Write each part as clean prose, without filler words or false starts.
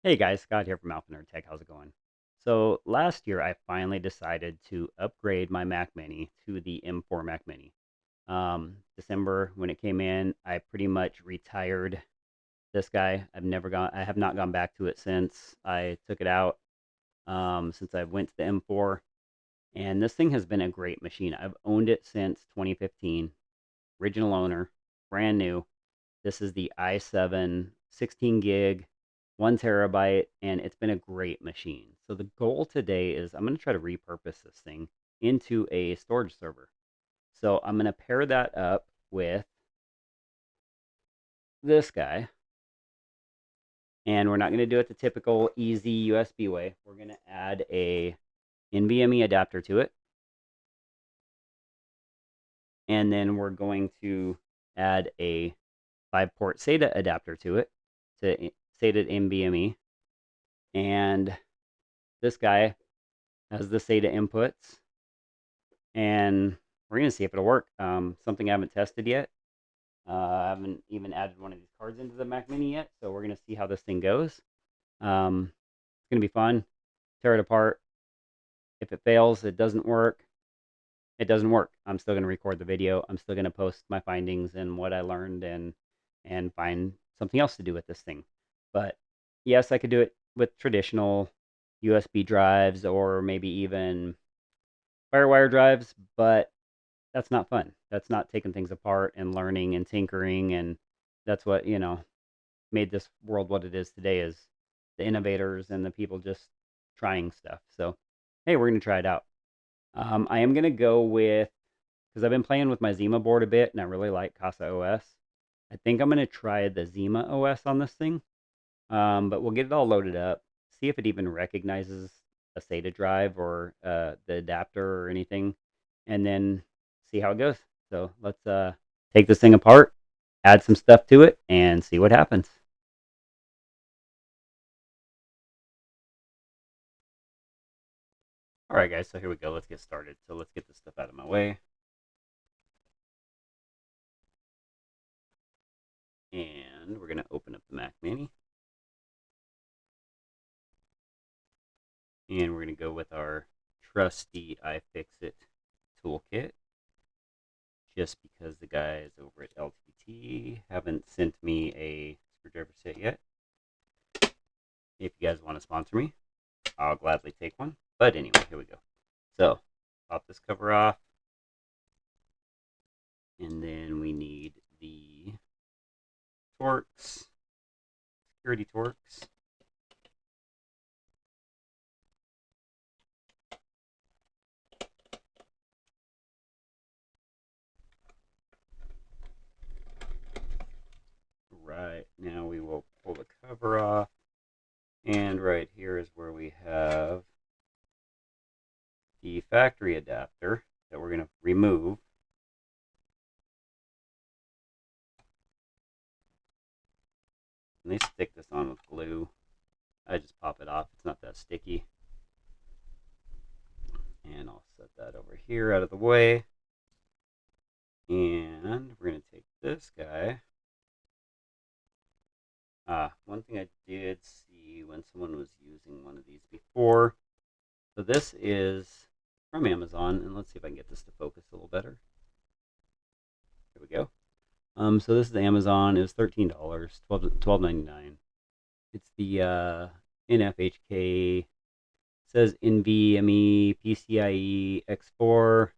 Hey guys, Scott here from Alpha Nerd Tech. How's it going? So last year I finally decided to upgrade my Mac Mini to the M4 Mac Mini. December when it came in, I pretty much retired this guy. I have not gone back to it since I took it out. Since I went to the M4, and this thing has been a great machine. I've owned it since 2015. Original owner, brand new. This is the i7 16 gig, 1 terabyte, and it's been a great machine. So the goal today is I'm going to try to repurpose this thing into a storage server. So I'm going to pair that up with this guy. And we're not going to do it the typical easy USB way. We're going to add a NVMe adapter to it. And then we're going to add a 5-port SATA adapter to it, to SATA NVMe. And this guy has the SATA inputs. And we're going to see if it'll work. Something I haven't tested yet. I haven't even added one of these cards into the Mac Mini yet, so we're going to see how this thing goes. It's going to be fun. Tear it apart. If it fails, it doesn't work. It doesn't work. I'm still going to record the video. I'm still going to post my findings and what I learned and find something else to do with this thing. But yes, I could do it with traditional USB drives or maybe even FireWire drives, but that's not fun. That's not taking things apart and learning and tinkering, and that's what, made this world what it is today is the innovators and the people just trying stuff. So, hey, we're going to try it out. I am going to go with, because I've been playing with my ZimaBoard a bit, and I really like Casa OS. I think I'm going to try the Zima OS on this thing, but we'll get it all loaded up, see if it even recognizes a SATA drive or the adapter or anything, and then see how it goes. So let's take this thing apart, add some stuff to it, and see what happens. All right, guys, so here we go. Let's get started. So let's get this stuff out of my way. And we're going to open up the Mac Mini. And we're going to go with our trusty iFixit toolkit. Just because the guys over at LTT haven't sent me a screwdriver set yet. If you guys want to sponsor me, I'll gladly take one. But anyway, here we go. So, pop this cover off. And then we need the Torx, security Torx. Right, now we will pull the cover off. And right here is where we have the factory adapter that we're going to remove. And they stick this on with glue. I just pop it off. It's not that sticky. And I'll set that over here out of the way. And we're going to take this guy. One thing I did see when someone was using one of these before. So this is from Amazon, and let's see if I can get this to focus a little better. Here we go. So this is Amazon. It was $13, $12.99. It's the NFHK. It says NVMe PCIe X4,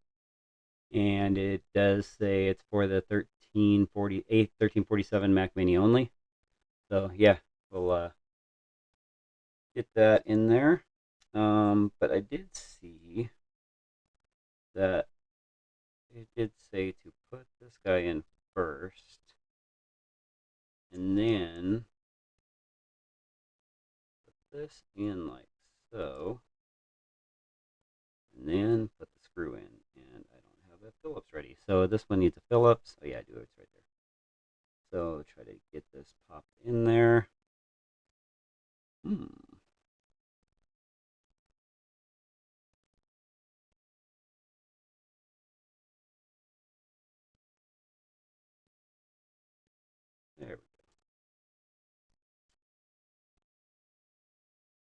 and it does say it's for the 1347 Mac Mini only. So yeah, we'll get that in there. But I did see that it did say to put this guy in first, and then put this in like so, and then put the screw in. And I don't have a Phillips ready, so this one needs a Phillips. Oh yeah, I do. It's right there. So try to get this popped in there. There we go.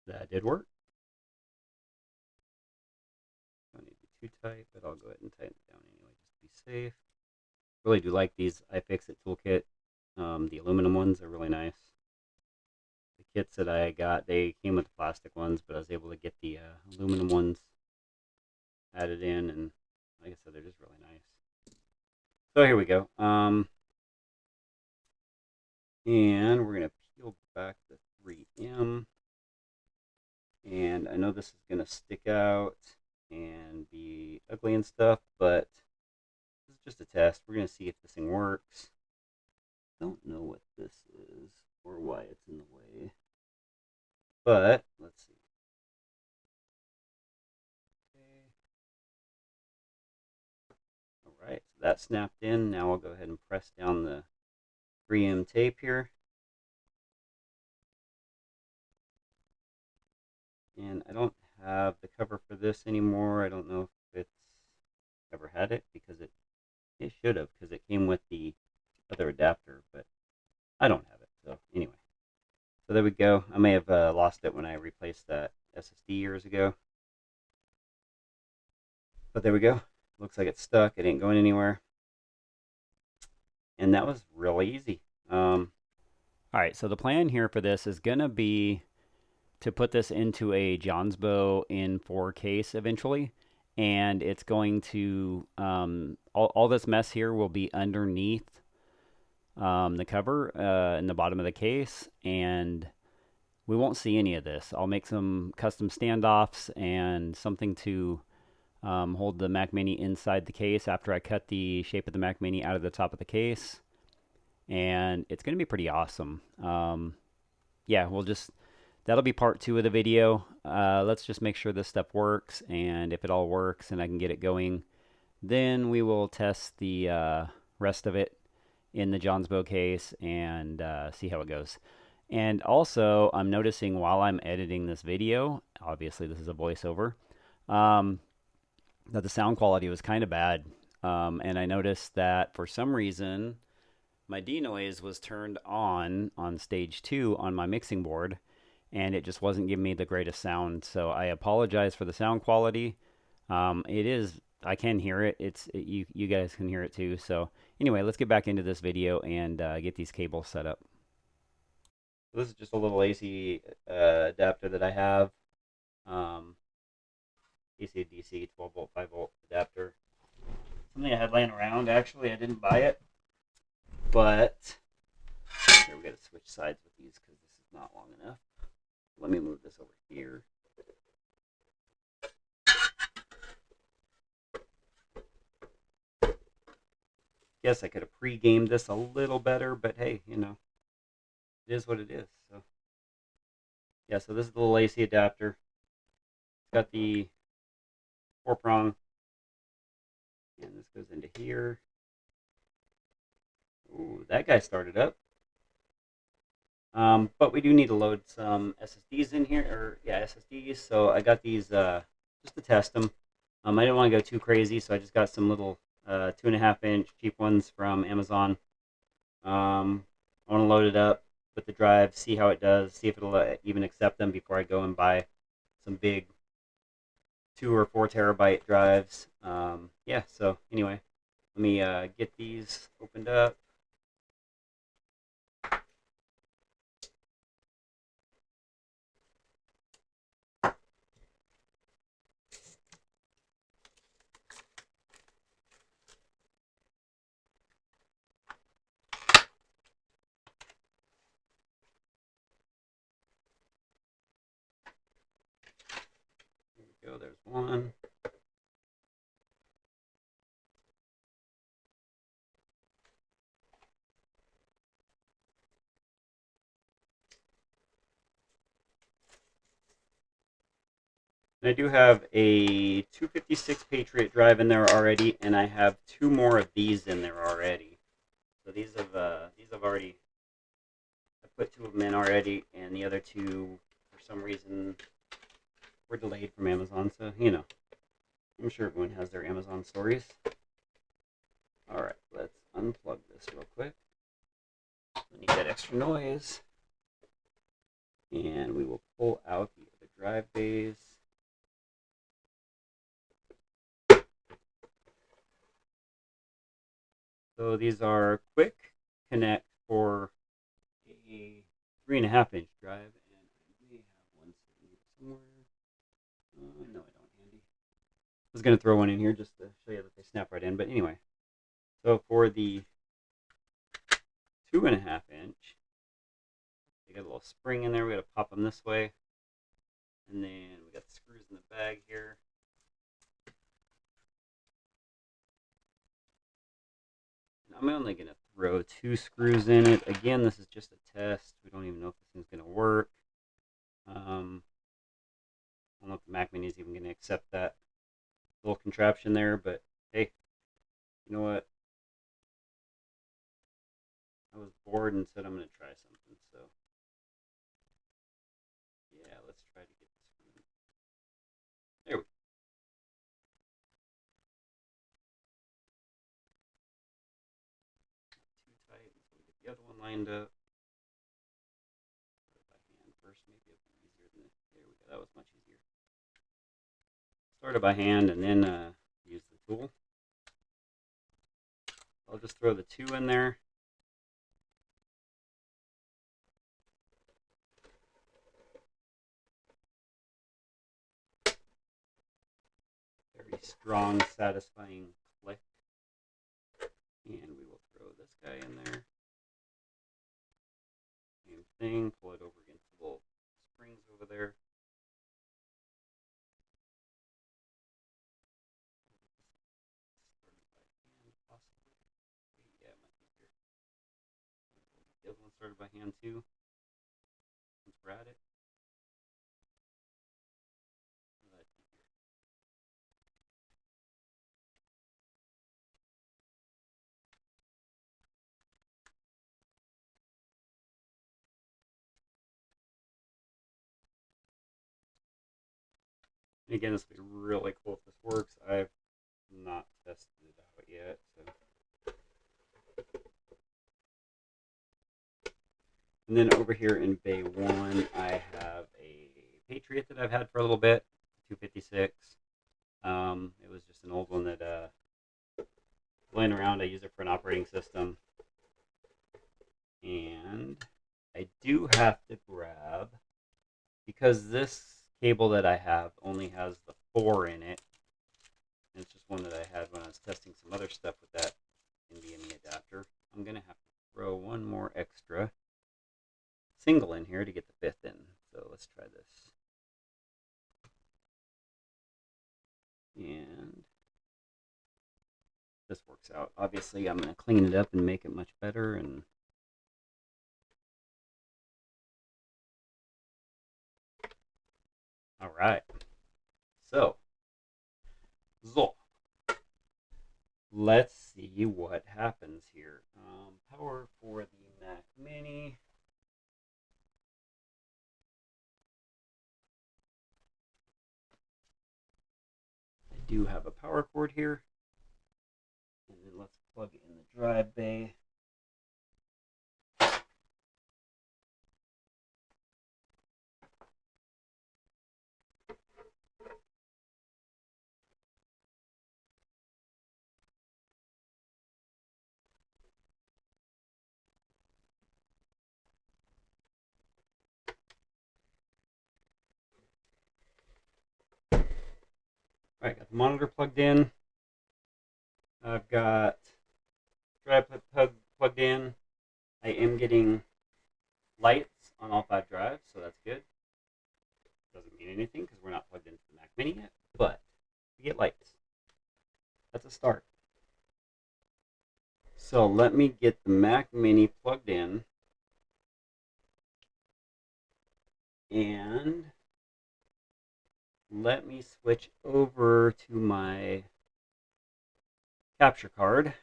That did work. Don't need to be too tight, but I'll go ahead and tighten it down anyway, just to be safe. Really do like these iFixit toolkit. The aluminum ones are really nice. The kits that I got, they came with the plastic ones, but I was able to get the aluminum ones added in, and like I said, they're just really nice. So here we go. And we're going to peel back the 3M. And I know this is going to stick out and be ugly and stuff, but this is just a test. We're going to see if this thing works. Don't know what this is or why it's in the way, but let's see. Okay. All right, so that snapped in. Now I'll go ahead and press down the 3M tape here. And I don't have the cover for this anymore. I don't know if it's ever had it, because it should have, because it came with the other adapter, but I don't have it. So anyway, so there we go. I may have lost it when I replaced that SSD years ago, but there we go. Looks like it's stuck. It ain't going anywhere, and that was really easy. All right, so the plan here for this is gonna be to put this into a Johnsbo in 4 case eventually, and it's going to all this mess here will be underneath the cover in the bottom of the case, and we won't see any of this. I'll make some custom standoffs and something to hold the Mac Mini inside the case after I cut the shape of the Mac Mini out of the top of the case, and it's going to be pretty awesome. Yeah, that'll be part 2 of the video. Let's just make sure this stuff works, and if it all works and I can get it going, then we will test the rest of it in the Johnsbo case and see how it goes. And also, I'm noticing while I'm editing this video, obviously this is a voiceover, that the sound quality was kind of bad. And I noticed that for some reason, my denoise was turned on stage 2 on my mixing board, and it just wasn't giving me the greatest sound. So I apologize for the sound quality. I can hear it. You guys can hear it too. So anyway, let's get back into this video and get these cables set up. This is just a little AC adapter that I have. AC to DC 12 volt 5 volt adapter. Something I had laying around. Actually, I didn't buy it, but here we got to switch sides with these because this is not long enough. Let me move this over here. Guess I could have pre-gamed this a little better, but hey, you know, it is what it is. So yeah, so this is the little AC adapter. It's got the 4-prong, and this goes into here. Ooh, that guy started up. But we do need to load some SSDs in here, or yeah, SSDs. So I got these just to test them. I didn't want to go too crazy, so I just got some little 2.5-inch cheap ones from Amazon. I want to load it up with the drive, see how it does, see if it'll even accept them before I go and buy some big 2 or 4 terabyte drives. Yeah, so anyway, let me get these opened up. Go, there's one. And I do have a 256 Patriot drive in there already, and I have 2 more of these in there already. So these have already, I put 2 of them in already, and the other 2, for some reason, were delayed from Amazon. So, you know, I'm sure everyone has their Amazon stories. All right, let's unplug this real quick. I need that extra noise. And we will pull out the other So these are quick connect for a 3.5-inch drive, and I may have one sitting here somewhere. No, I don't, handy. I was going to throw one in here just to show you that they snap right in, but anyway. So for the 2.5-inch, they got a little spring in there. We got to pop them this way, and then we got the screws in the bag here. And I'm only going to throw 2 screws in it. Again, this is just a test. We don't even know if this thing's going to work. I don't know if the Mac Mini is even going to accept that little contraption there, but hey, you know what? I was bored and said I'm going to try something, so yeah, let's try to get this screw. There we go. Too tight, so we get the other one lined up. By hand first, maybe it'll be easier than this. There we go. That was much easier. Start it by hand and then use the tool. I'll just throw the 2 in there. Very strong, satisfying click. And we will throw this guy in there. Same thing, pull it over against the little springs over there. Yeah, it might be here. The other one started by hand too. Since we're at it. And again, this will be really cool if this works. I've not tested it out yet, so. And then over here in bay 1, I have a Patriot that I've had for a little bit, 256. It was just an old one that laying around. I use it for an operating system. And I do have to grab, because this cable that I have only has the 4 in it. And it's just one that I had when I was testing some other stuff with that NVMe adapter. I'm going to have to throw one more extra single in here to get the 5th in. So let's try this. And this works out. Obviously, I'm going to clean it up and make it much better. And all right. So let's see what happens here. Power for the Mac Mini. I do have a power cord here. And then let's plug in the drive bay. All right, got the monitor plugged in. I've got drive plugged in. I am getting lights on all 5 drives, so that's good. Doesn't mean anything because we're not plugged into the Mac Mini yet, but we get lights. That's a start. So let me get the Mac Mini plugged in, and let me switch over to my capture card,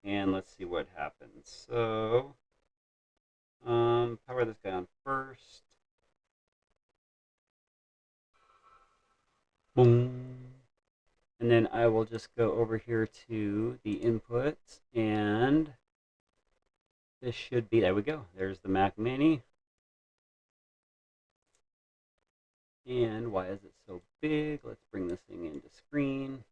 and let's see what happens. So power this guy on first. Boom. And then I will just go over here to the inputs, and this should be, there we go. There's the Mac Mini. And why is it so big? Let's bring this thing into screen.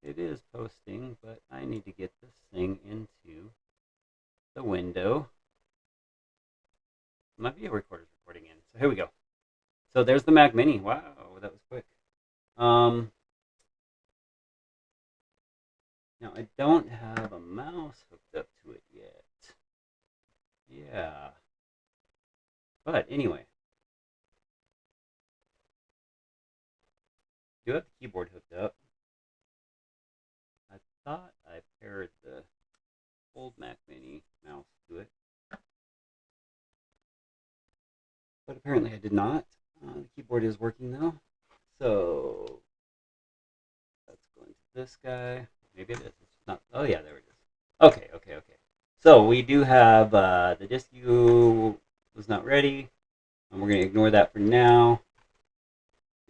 It is posting, but I need to get this thing into the window. My video recorder is recording in. So here we go. So there's the Mac Mini. Wow, that was quick. Now I don't have a mouse hooked up to it yet. Yeah. But anyway, I do have the keyboard hooked up. I thought I paired the old Mac Mini mouse to it, but apparently I did not. The keyboard is working though. So let's go into this guy. Maybe it is. It's not. Oh yeah, there it is. Okay. So we do have the disk U was not ready, and we're going to ignore that for now.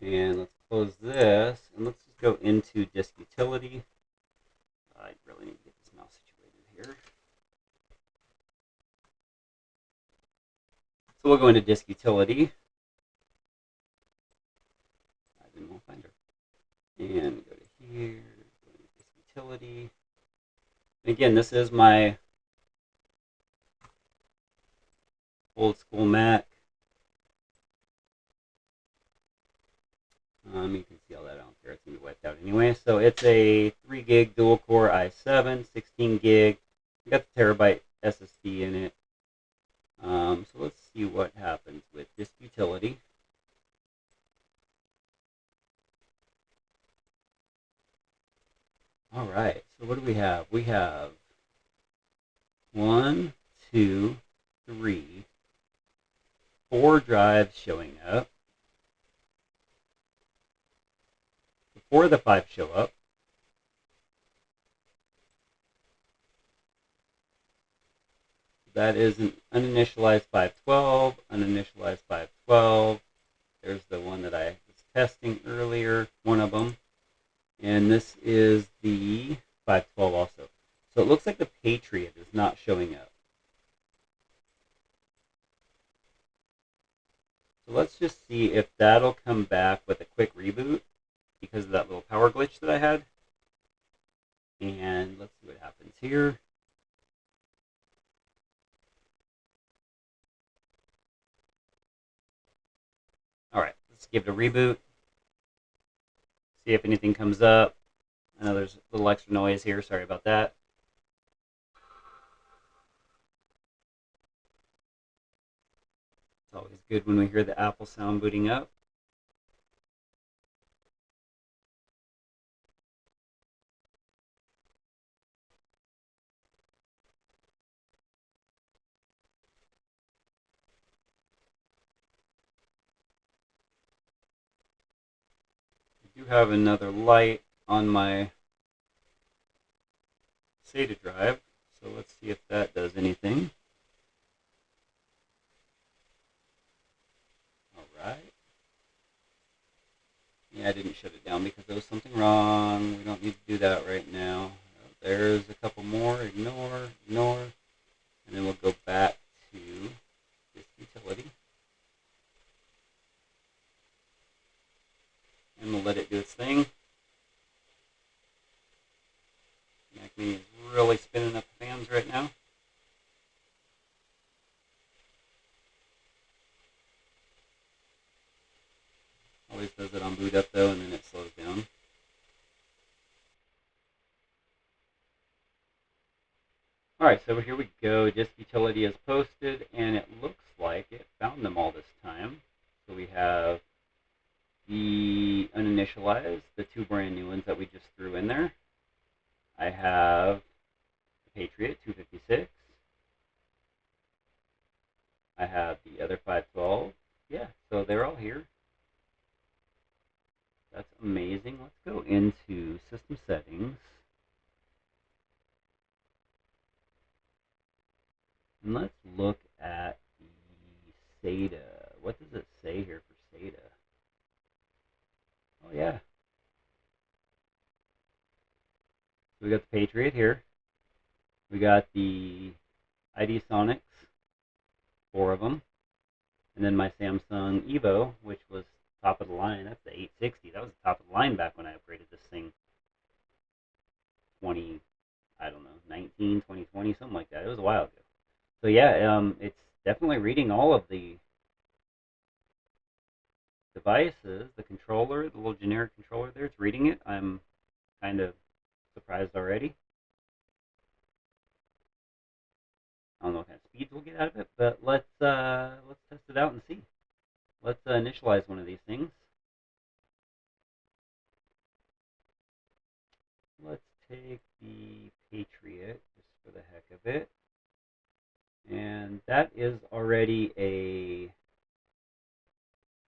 And let's close this, and let's just go into disk utility. I really need to get this mouse situated here. So we'll go into disk utility. I didn't find her. And go to here, go to disk utility. And again, this is my old school Mac. You can see all that. I don't care. It's going to be wiped out anyway. So it's a 3 gig dual core i7, 16 gig. We got the terabyte SSD in it. So let's see what happens with disk utility. All right. So what do we have? We have 1, 2, 3, 4 drives showing up. Before the 5 show up. That is an uninitialized 512, uninitialized 512. There's the one that I was testing earlier, one of them. And this is the 512 also. So it looks like the Patriot is not showing up. So let's just see if that'll come back with a quick reboot because of that little power glitch that I had. And let's see what happens here. All right, let's give it a reboot. See if anything comes up. I know there's a little extra noise here. Sorry about that. It's always good when we hear the Apple sound booting up. I do have another light on my SATA drive, so let's see if that does anything. Alright. Yeah, I didn't shut it down because there was something wrong. We don't need to do that right now. There's a couple more. Ignore. And then we'll go back to disk utility. And we'll let it do its thing. Mac Mini is really spinning up the fans right now. Always does it on boot up though, and then it slows down. Alright, so here we go. Disk utility is posted, and it looks like it found them all this time. So we have the uninitialized, the 2 brand new ones that we just threw in there. I have the Patriot 256. I have the other 512. Yeah, so they're all here. That's amazing. Let's go into system settings. And let's look at the SATA. What does it say here for SATA? Oh, yeah. So we got the Patriot here. We got the ID Sonics, 4 of them. And then my Samsung Evo, which was top of the line. That's the 860. That was the top of the line back when I upgraded this thing. 20, I don't know, 19, 2020, something like that. It was a while ago. So yeah, it's definitely reading all of the devices, the controller, the little generic controller there. It's reading it. I'm kind of surprised already. I don't know what kind of speeds we'll get out of it, but let's test it out and see. Let's initialize one of these things. Let's take the Patriot just for the heck of it. And that is already a,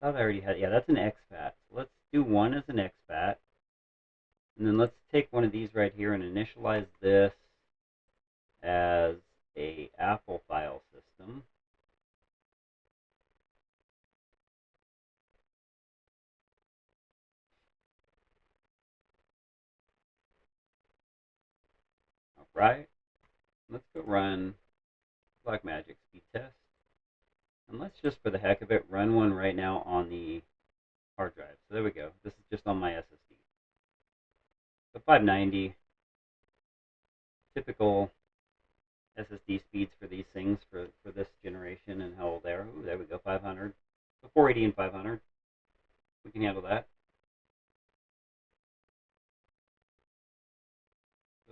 I thought I already had, yeah, that's an exFAT. So let's do one as an exFAT. And then let's take one of these right here and initialize this as a Apple file system. All right, let's go run Blackmagic speed test. And let's just, for the heck of it, run one right now on the hard drive. So there we go. This is just on my SSD. So 590, typical SSD speeds for these things for this generation and how old they are. Ooh, there we go, 500. So 480 and 500. We can handle that.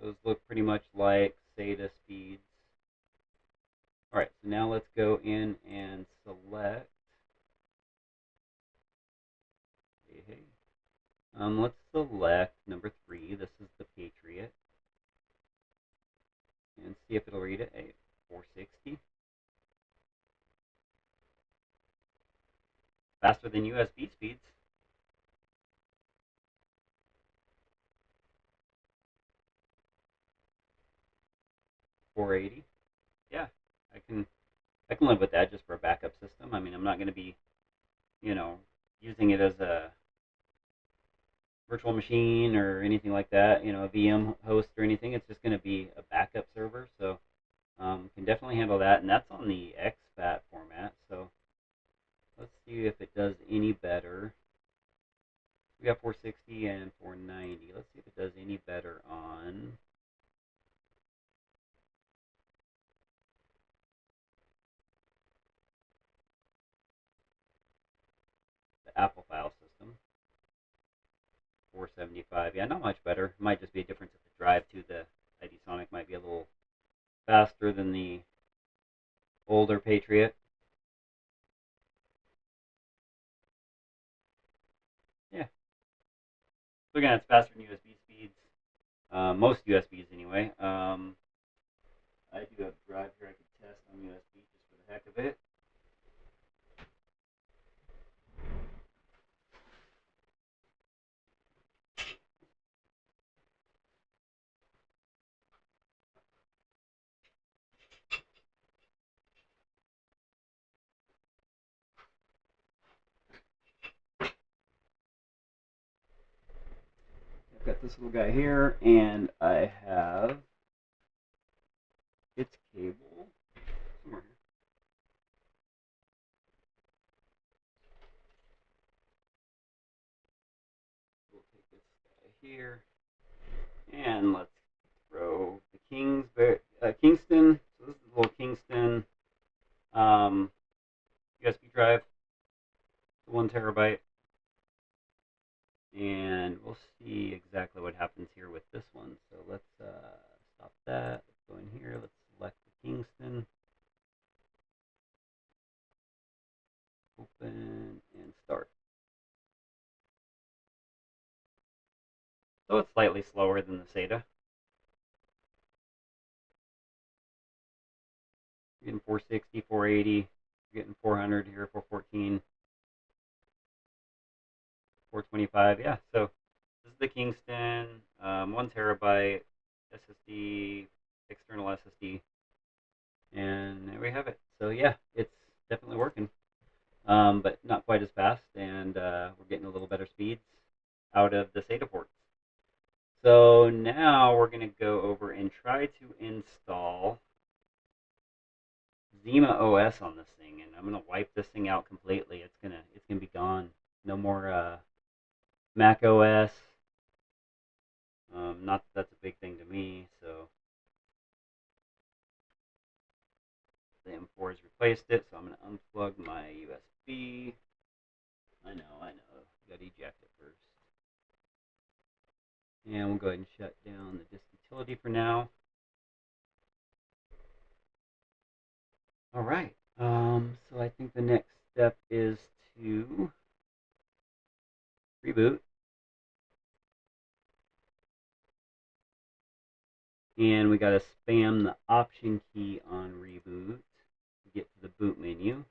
Those look pretty much like SATA speeds. All right, so now let's go in and select. Let's select number 3. This is the Patriot. And see if it'll read it. Hey, 460. Faster than USB speeds. $480. Yeah, I can live with that just for a backup system. I mean, I'm not going to be, using it as a virtual machine or anything like that, a VM host or anything. It's just going to be a backup server, so can definitely handle that. And that's on the exFAT format, so let's see if it does any better. We got 460 and 490. Let's see if it does any better on the Apple file system. 475. Yeah, not much better. Might just be a difference of the drive too. The ID Sonic might be a little faster than the older Patriot. Yeah. So again, it's faster than USB speeds. Most USBs anyway. I do have a drive here I could test on USB just for the heck of it. I've got this little guy here, and I have its cable somewhere here. We'll take this guy here, and let's throw the Kingston. So this is the little Kingston USB drive, 1 terabyte, and we'll see exactly what happens here with this one. So let's stop that. Let's go in here. Let's select the Kingston. Open and start. So it's slightly slower than the SATA. You're getting 460, 480, you're getting 400 here, 414, 425. Yeah, so this is the Kingston, 1 terabyte SSD, external SSD, and there we have it. So yeah, it's definitely working, but not quite as fast, and we're getting a little better speeds out of the SATA ports. So now we're going to go over and try to install ZimaOS on this thing, and I'm going to wipe this thing out completely. It's gonna be gone. No more Mac OS. Not that that's a big thing to me, so the M4 has replaced it, so I'm going to unplug my USB. I know, you got to eject it first. And we'll go ahead and shut down the disk utility for now. All right, so I think the next step is to reboot. And we got to spam the option key on reboot to get to the boot menu.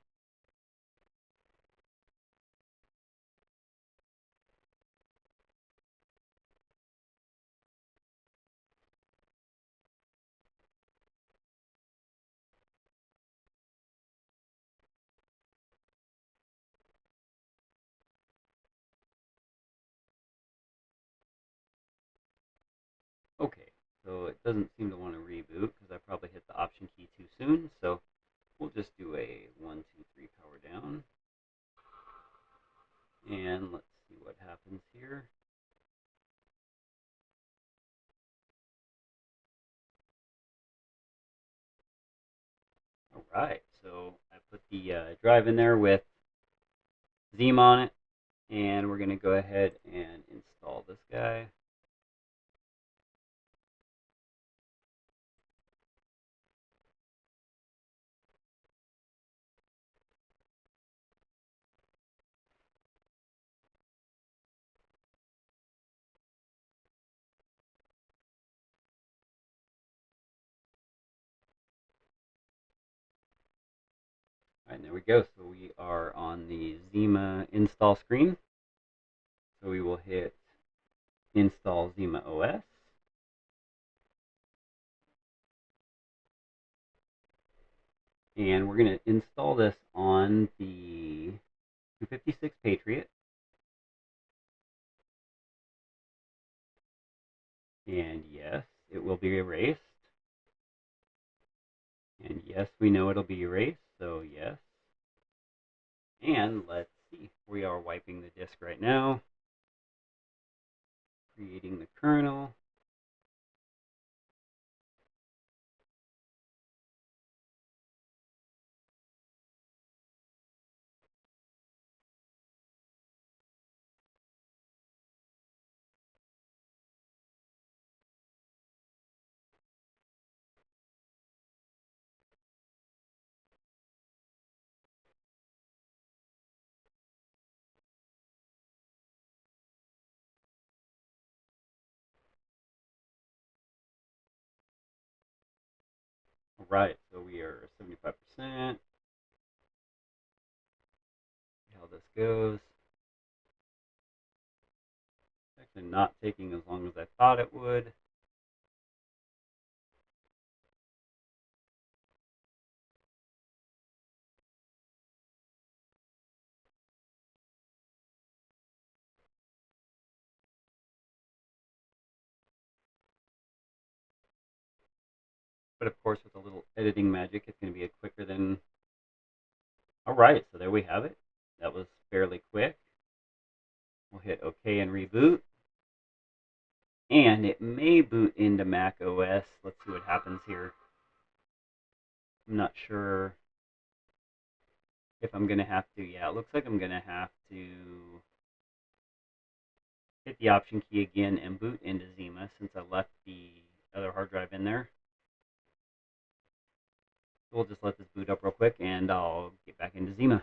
Okay, so it doesn't seem to want to reboot because I probably hit the option key too soon. So we'll just do a 1, 2, 3 power down. And let's see what happens here. All right, so I put the drive in there with Zima on it, and we're going to go ahead and install this guy. All right, and there we go. So we are on the Zima install screen. So we will hit install Zima OS. And we're going to install this on the 256 Patriot. And yes, it will be erased. And yes, we know it'll be erased, so yes. And let's see, we are wiping the disk right now, creating the kernel. All right, so we are 75%. See how this goes. It's actually not taking as long as I thought it would. But of course, with a little editing magic, it's going to be quicker than... All right, so there we have it. That was fairly quick. We'll hit OK and reboot. And it may boot into Mac OS. Let's see what happens here. I'm not sure if I'm going to have to. Yeah, it looks like I'm going to have to hit the option key again and boot into Zima since I left the other hard drive in there. So we'll just let this boot up real quick and I'll get back into Zima.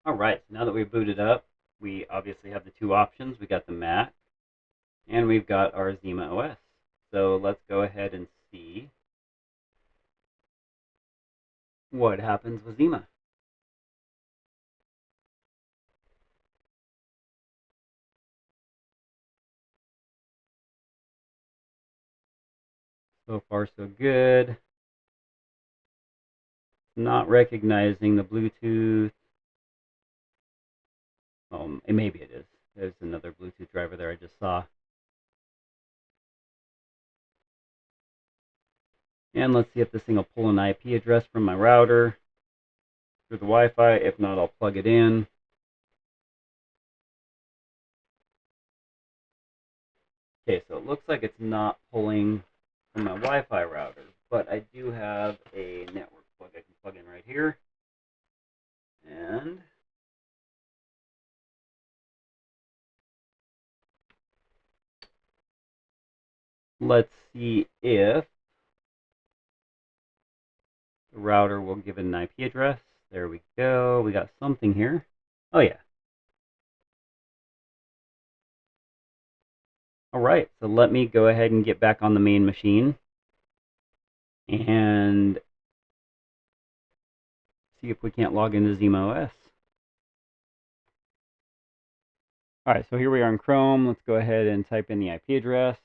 All right, so now that we've booted up, we obviously have the two options. We got the Mac and we've got our Zima OS. So let's go ahead and see what happens with Zima. So far, so good. Not recognizing the Bluetooth. Maybe it is. There's another Bluetooth driver there I just saw. And let's see if this thing will pull an IP address from my router through the Wi-Fi. If not, I'll plug it in. Okay, so it looks like it's not pulling from my Wi-Fi router, but I do have a network plug I can plug in right here. And let's see if the router will give it an IP address. There we go. We got something here. Oh, yeah. All right, so let me go ahead and get back on the main machine and see if we can't log into ZimaOS. All right, so here we are in Chrome. Let's go ahead and type in the IP address.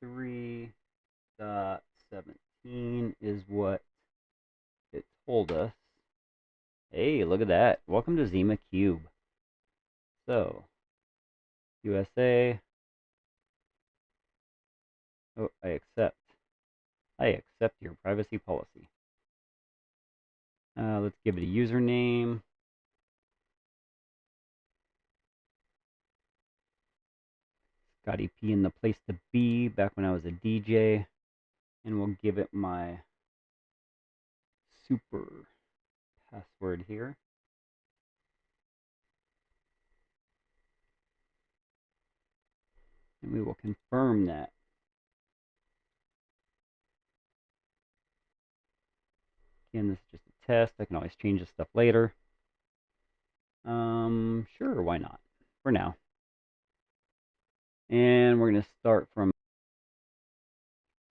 63.17 is what it told us. Hey, look at that. Welcome to Zima Cube. So, USA. Oh, I accept. I accept your privacy policy. Let's give it a username. Scotty P in the place to be back when I was a DJ. And we'll give it my super password here. And we will confirm that. Again, this is just a test. I can always change this stuff later. Sure, why not? For now. And we're going to start from...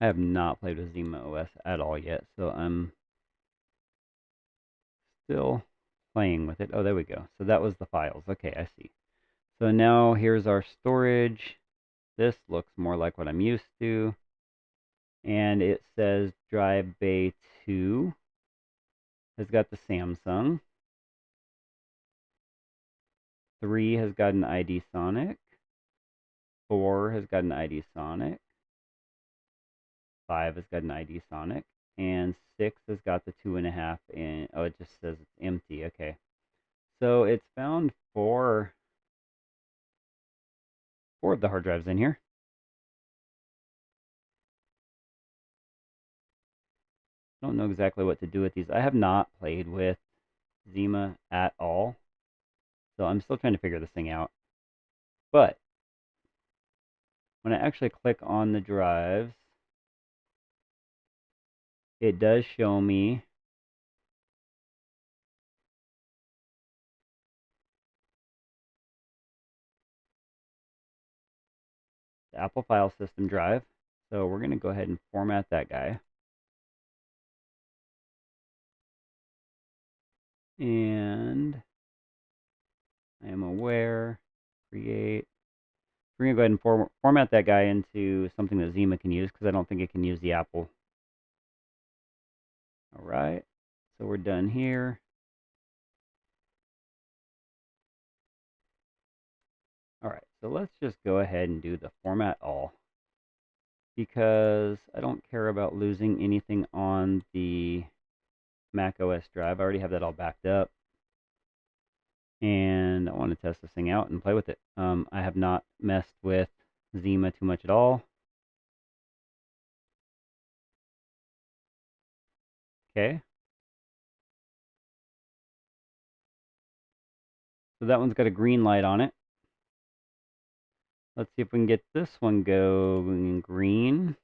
I have not played with ZimaOS at all yet, so I'm still playing with it. Oh, there we go. So that was the files. Okay, I see. So now here's our storage. This looks more like what I'm used to. And it says drive bay 2 has got the Samsung. 3 has got an ID Sonic. 4 has got an ID Sonic. 5 has got an ID Sonic. And 6 has got the 2.5 in. Oh, it just says it's empty. Okay. So it's found four of the hard drives in here. I don't know exactly what to do with these. I have not played with Zima at all. So I'm still trying to figure this thing out. But when I actually click on the drives, it does show me the Apple File System drive. So we're going to go ahead and format that guy. And I am aware, create. We're going to go ahead and format that guy into something that Zima can use because I don't think it can use the Apple. All right. So we're done here. All right. So let's just go ahead and do the format all because I don't care about losing anything on the Mac OS drive. I already have that all backed up. And I want to test this thing out and play with it. I have not messed with Zima too much at all. Okay. So that one's got a green light on it. Let's see if we can get this one going green.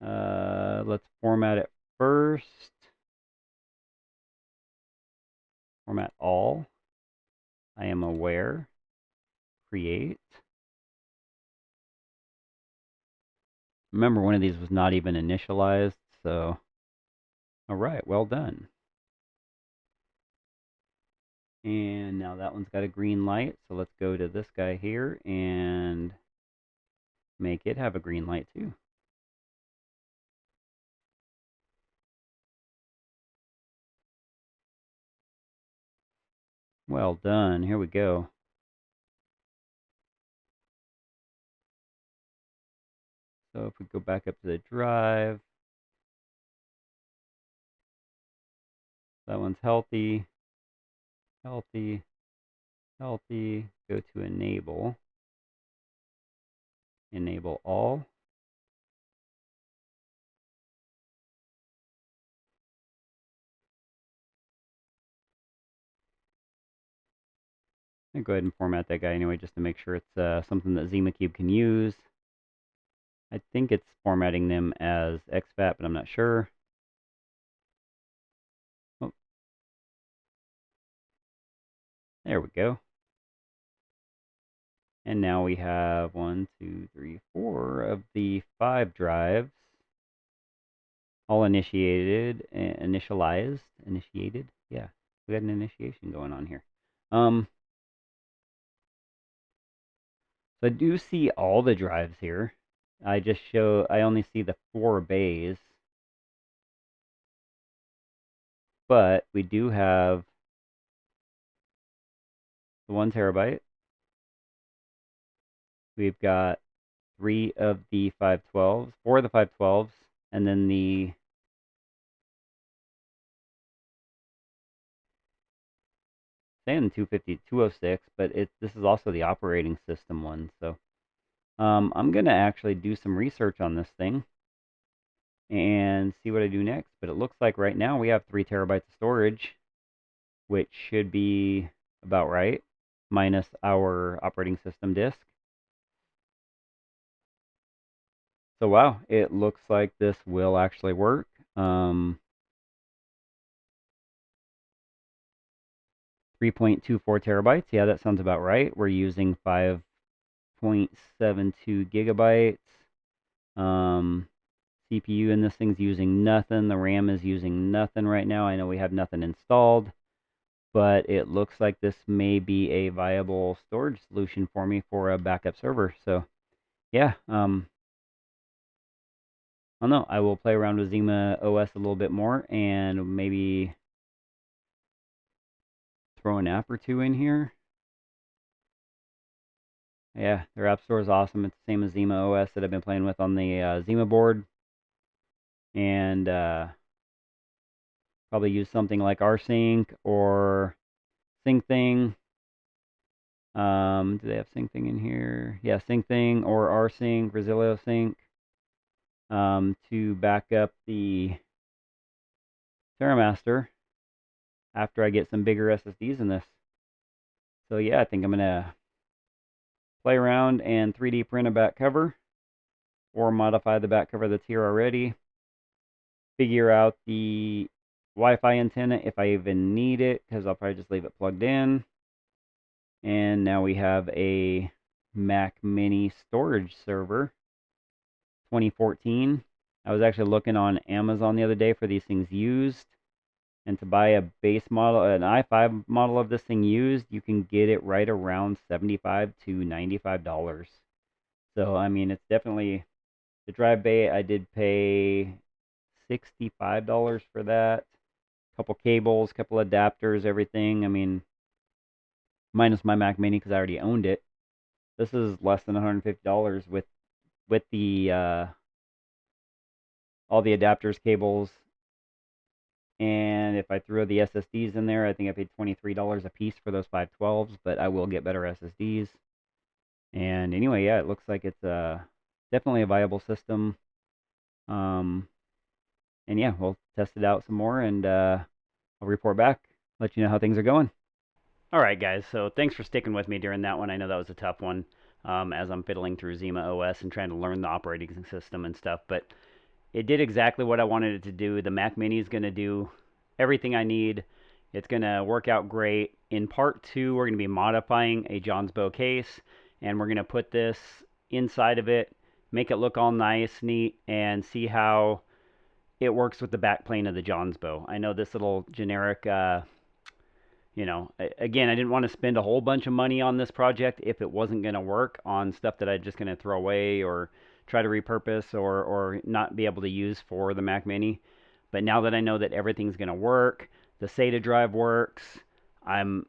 Let's format it first. Format all. I am aware. create. Remember, one of these was not even initialized, so all right, well done. And now that one's got a green light, so let's go to this guy here and make it have a green light too. Well done, here we go. So if we go back up to the drive, that one's healthy, healthy, healthy. Go to enable, enable all. I'm going to go ahead and format that guy anyway, just to make sure it's something that ZimaCube can use. I think it's formatting them as exFAT, but I'm not sure. Oh. There we go. And now we have 1, 2, 3, 4 of the 5 drives all initiated, initiated. Yeah, we got an initiation going on here. So I do see all the drives here. I only see the 4 bays. But we do have the 1 terabyte. We've got 3 of the 512s, 4 of the 512s, and then the saying 250, 206, but this is also the operating system one. So I'm gonna actually do some research on this thing and see what I do next. But it looks like right now we have 3 terabytes of storage, which should be about right, minus our operating system disk. So wow, it looks like this will actually work. 3.24 terabytes. Yeah, that sounds about right. We're using 5.72 gigabytes. CPU in this thing's using nothing. The RAM is using nothing right now. I know we have nothing installed, but it looks like this may be a viable storage solution for me for a backup server. So yeah, I don't know. I will play around with Zima OS a little bit more and maybe throw an app or two in here. Yeah, their app store is awesome. It's the same as Zima OS that I've been playing with on the ZimaBoard. And probably use something like rsync or syncthing. Do they have syncthing in here? Yeah, syncthing or rsync, Resilio sync, to back up the TerraMaster after I get some bigger SSDs in this. So yeah, I think I'm gonna play around and 3D print a back cover or modify the back cover that's here already. Figure out the Wi-Fi antenna if I even need it, because I'll probably just leave it plugged in. And now we have a Mac Mini storage server, 2014. I was actually looking on Amazon the other day for these things used. And to buy a base model, an i5 model of this thing used, you can get it right around $75 to $95. So, I mean, it's definitely the drive bay. I did pay $65 for that. Couple cables, couple adapters, everything. I mean, minus my Mac Mini because I already owned it. This is less than $150 with the all the adapters, cables, and if I throw the SSDs in there, I think I paid $23 a piece for those 512s, but I will get better SSDs. And anyway, yeah, it looks like it's definitely a viable system. And yeah, we'll test it out some more, and I'll report back, let you know how things are going. All right, guys, so thanks for sticking with me during that one. I know that was a tough one as I'm fiddling through Zima OS and trying to learn the operating system and stuff, but it did exactly what I wanted it to do. The Mac Mini is going to do everything I need. It's going to work out great. In part 2, we're going to be modifying a Johnsbow case, and we're going to put this inside of it, make it look all nice, neat, and see how it works with the backplane of the John's bow. I know this little generic, you know, again, I didn't want to spend a whole bunch of money on this project if it wasn't going to work on stuff that I'm just going to throw away or try to repurpose or not be able to use for the Mac Mini. But now that I know that everything's going to work, the SATA drive works, I'm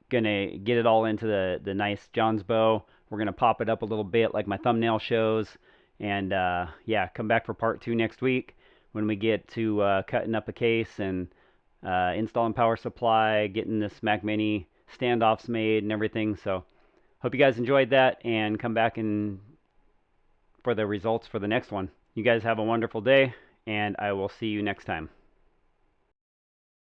going to get it all into the nice John's bow. We're going to pop it up a little bit like my thumbnail shows. And yeah, come back for part 2 next week when we get to cutting up a case and installing power supply, getting this Mac Mini standoffs made and everything. So hope you guys enjoyed that, and come back for the results for the next one. You guys have a wonderful day, and I will see you next time.